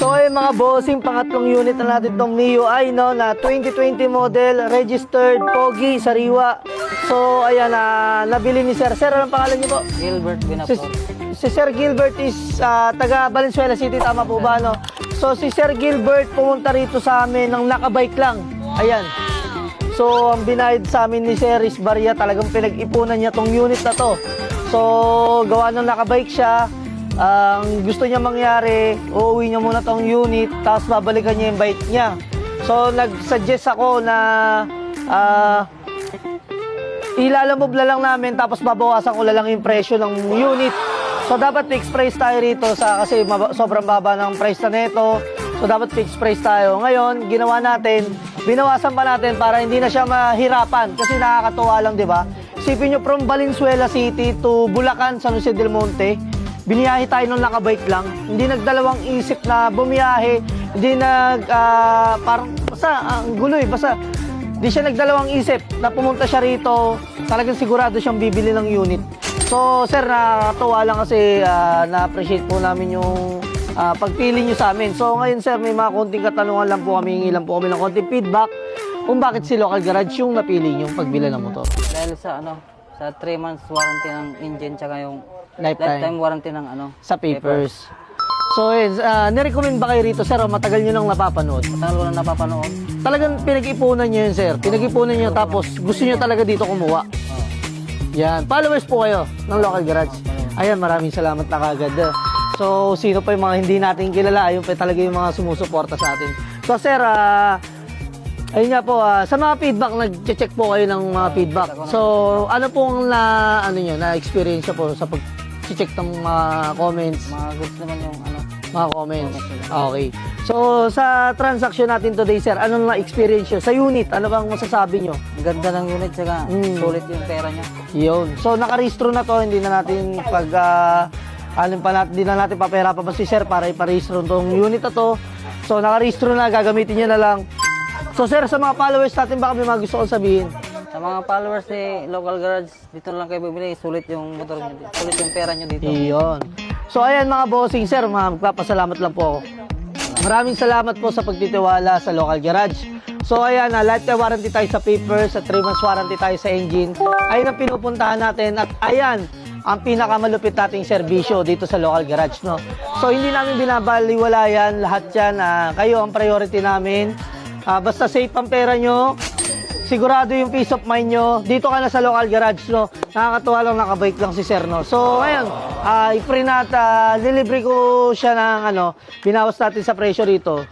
So ay mga bossing, pangatlong unit na natin itong MIUI, no, na 2020 model, registered, pogi, sariwa. So ayan, nabili ni Sir. Sir, anong pangalan niyo po? Gilbert Si, Binapor. si Sir Gilbert is taga Valenzuela City, tama po ba, no? So si Sir Gilbert pumunta rito sa amin ng nakabike lang. Ayan. So ang binayad sa amin ni Sir is barya, talagang pinag-ipunan niya tong unit na to. So gawa nung nakabike siya, ang gusto niya mangyari, uuwi niya muna tong unit, tapos babalikan niya yung bike niya. So nag-suggest ako na ilalamove na lang namin, tapos babawasan ko na lang yung presyo ng unit. So dapat fixed price tayo rito kasi sobrang baba ng price na nito. So dapat fixed price tayo. Ngayon, ginawa natin, binawasan pa natin para hindi na siya mahirapan kasi nakakatuwa lang, 'di ba? Isipin niyo from Valenzuela City to Bulacan, San Jose del Monte, biniyahe tayo nung nakabike lang. Hindi nagdalawang isip na bumiyahe, hindi parang basta ang gulo eh, basta di siya nagdalawang isip na pumunta siya rito, talagang sigurado siyang bibili ng unit. So, sir, nakakatuwa lang kasi na-appreciate po namin yung pagpili nyo sa amin. So, ngayon, sir, may mga konting katanungan lang po kami, hingi lang po kami ng konting feedback kung bakit si Local Garage yung napili nyo pagbili ng motor. Dahil sa sa 3 months warranty ng engine tsaka yung Lifetime warranty ng sa papers. So, nirecommend ba kayo rito, sir, o matagal nyo nang napapanood? Matagal ko na napapanood. Talagang pinag-ipunan nyo yun, sir. Pinag-ipunan nyo, tapos gusto nyo talaga dito kumuha. Yan. Followers po kayo ng Local Garage. Ayan, maraming salamat na kagad. So, sino pa yung mga hindi natin kilala? Ayun pa talaga yung mga sumusuporta sa atin. So, sir, ayun nga po, sa mga feedback, nag-check po kayo ng mga feedback. So, ano pong na-experience po sa pag-check ng mga comments? Mga goods naman yung Mga comments. Okay. So, sa transaction natin today, sir, anong na-experience nyo? Sa unit, ano bang masasabi nyo? ang ganda ng unit tsaka sulit yung pera niya. Yun. So, nakarehistro na to. Hindi na natin hindi na natin papera pa ba si sir para iparehistro tong unit na to. So, nakarehistro na. Gagamitin nyo na lang. So, sir, sa mga followers natin, baka may mga gusto kong sabihin. Sa mga followers ni Local Garage, dito lang kayo bumili. Sulit yung motor niyo. Sulit yung pera niyo dito. Iyon. So, ayan mga bossing, sir, magpapasalamat lang po ako. Maraming salamat po sa pagtitiwala sa Local Garage. So, ayan, lifetime warranty tayo sa papers, sa 3 months warranty tayo sa engine. Ayan ang pinupuntahan natin at ayan ang pinakamalupit nating serbisyo dito sa Local Garage, no? So, hindi namin binabaliwalayan lahat yan. Kayo ang priority namin. Basta safe ang pera nyo, sigurado yung peace of mind nyo, dito ka na sa Local Garage, no? Nakakatuwa lang, nakabike lang si sir, no? So, ngayon, i-free lilibre ko siya ng, binawas natin sa presyo rito,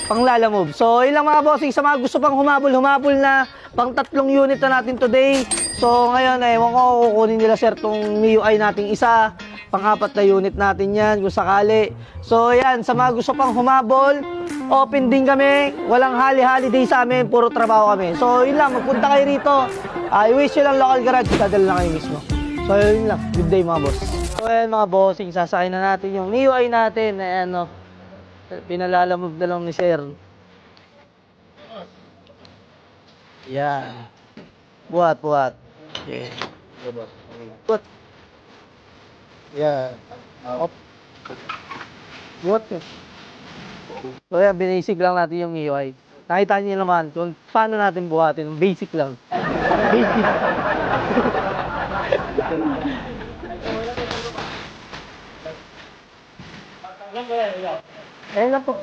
pang lalamove. So, ilang mga bossing, sa mga gusto pang humabol na, pang 3 unit na natin today. So, ngayon, ewan ko, kukunin nila sir tong MIUI nating isa, pang 4 na unit natin yan, kung sakali. So, yan, sa mga gusto pang humabol, open din kami, walang holiday sa amin, puro trabaho kami. So, yun lang, magpunta kayo rito. I wish you lang Local Garage, dadala lang kayo mismo. So, yun lang. Good day mga boss. So, ayan mga bossing, sasakay na natin yung MIUI natin. Ayan, pinalalamove na lang ni sir. Yan. Buhat. Okay. Buhat. Yan. Op. Buhat eh. So yan, basic lang natin yung MIUI. Nakita niyo naman kung paano natin buhatin. Basic lang. Basic. Ayun lang po.